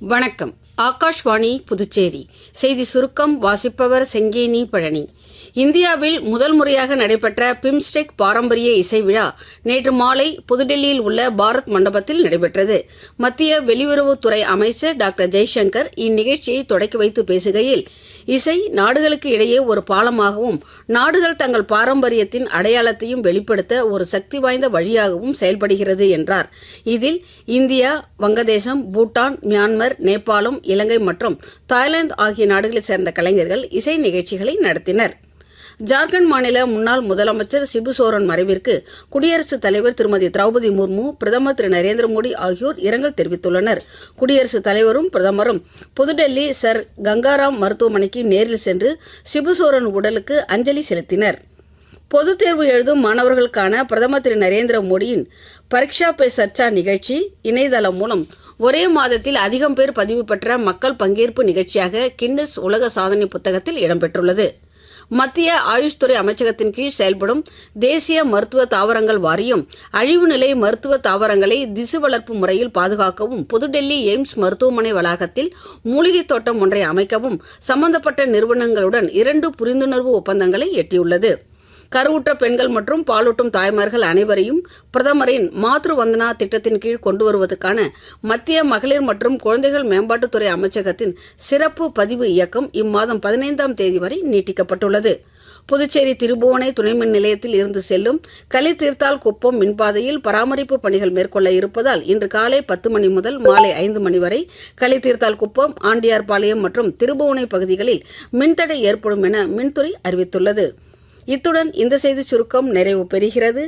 வணக்கம். ஆகாஷ்வாணி புதுச்சேரி செய்தி சுருக்கம் வாசிப்பவர் செங்கேனி பழனி. இந்தியாவில் முதல் முறையாக நடைபெற்ற பிம்ஸ்டெக் பாரம்பரிய இசை விழா நேற்று மாலை புதுடெல்லியில் உள்ள பாரத் மண்டபத்தில் நடைபெற்றது. மத்திய வெளியுறவுத்துறை அமைச்சர் டாக்டர் ஜெய்சங்கர் இந்நிகழ்ச்சியை தொடக்கி வைத்து பேசுகையில், இசை நாடுகளுக்கு இடையே ஒரு பாலமாகவும் நாடுகள் தங்கள் பாரம்பரியத்தின் அடையாளத்தையும் வெளிப்படுத்த ஒரு சக்தி வாய்ந்த வழியாகவும் செயல்படுகிறது என்றார். இதில் இந்தியா, வங்கதேசம், பூட்டான், மியான்மர், நேபாளம், இலங்கை மற்றும் தாய்லாந்து ஆகிய நாடுகளைச் சேர்ந்த கலைஞர்கள் இசை நிகழ்ச்சிகளை நடத்தினர். ஜார்க்கண்ட் மாநில முன்னாள் முதலமைச்சர் சிபு சோரன் மறைவிற்கு குடியரசுத் தலைவர் திருமதி திரௌபதி முர்மு, பிரதமர் திரு நரேந்திர மோடி ஆகியோர் இரங்கல் தெரிவித்துள்ளனர். குடியரசுத் தலைவரும் பிரதமரும் புதுடெல்லி சர் கங்காராம் மருத்துவமனைக்கு நேரில் சென்று சிபு சோரன் உடலுக்கு அஞ்சலி செலுத்தினர். பொதுத் தேர்வு எழுதும் மாணவர்களுக்கான பிரதமர் திரு நரேந்திர மோடியின் பரீட்சா பே சர்ச்சா நிகழ்ச்சி இணையதளம் மூலம் ஒரே மாதத்தில் அதிகம் பேர் பதிவு பெற்ற மக்கள் பங்கேற்பு நிகழ்ச்சியாக கின்னஸ் உலக சாதனை புத்தகத்தில் இடம்பெற்றுள்ளது. மத்திய ஆயுஷ் துறை அமைச்சகத்தின் கீழ் செயல்படும் தேசிய மருத்துவ தாவரங்கள் வாரியம் அழிவு நிலை மருத்துவ தாவரங்களை திசு வளர்ப்பு முறையில் பாதுகாக்கவும் புதுடெல்லி எய்ம்ஸ் மருத்துவமனை வளாகத்தில் மூலிகைத் தோட்டம் ஒன்றை அமைக்கவும் சம்பந்தப்பட்ட நிறுவனங்களுடன் 2 புரிந்துணர்வு ஒப்பந்தங்களை எட்டியுள்ளது. கருவுற்ற பெண்கள் மற்றும் பாலூட்டும் தாய்மார்கள் அனைவரையும் பிரதமரின் மாத்ரு வந்தனா திட்டத்தின் கீழ் கொண்டு வருவதற்கான மத்திய மகளிர் மற்றும் குழந்தைகள் மேம்பாட்டுத்துறை அமைச்சகத்தின் சிறப்பு பதிவு இயக்கம் இம்மாதம் 15ஆம் தேதி வரை நீட்டிக்கப்பட்டுள்ளது. புதுச்சேரி திருபுவனை துணைமின் நிலையத்தில் இருந்து செல்லும் களித்தீர்த்தால் குப்பம் மின்பாதையில் பராமரிப்பு பணிகள் மேற்கொள்ள இருப்பதால் இன்று காலை 10 மணி முதல் மாலை 5 மணி வரை களித்தீர்த்தால் குப்பம், ஆண்டியார்பாளையம் மற்றும் திருபுவனை பகுதிகளில் மின்தடை ஏற்படும் என மின்துறை அறிவித்துள்ளது. இத்துடன் இந்த செய்தி சுருக்கம் நிறைவு பெறுகிறது.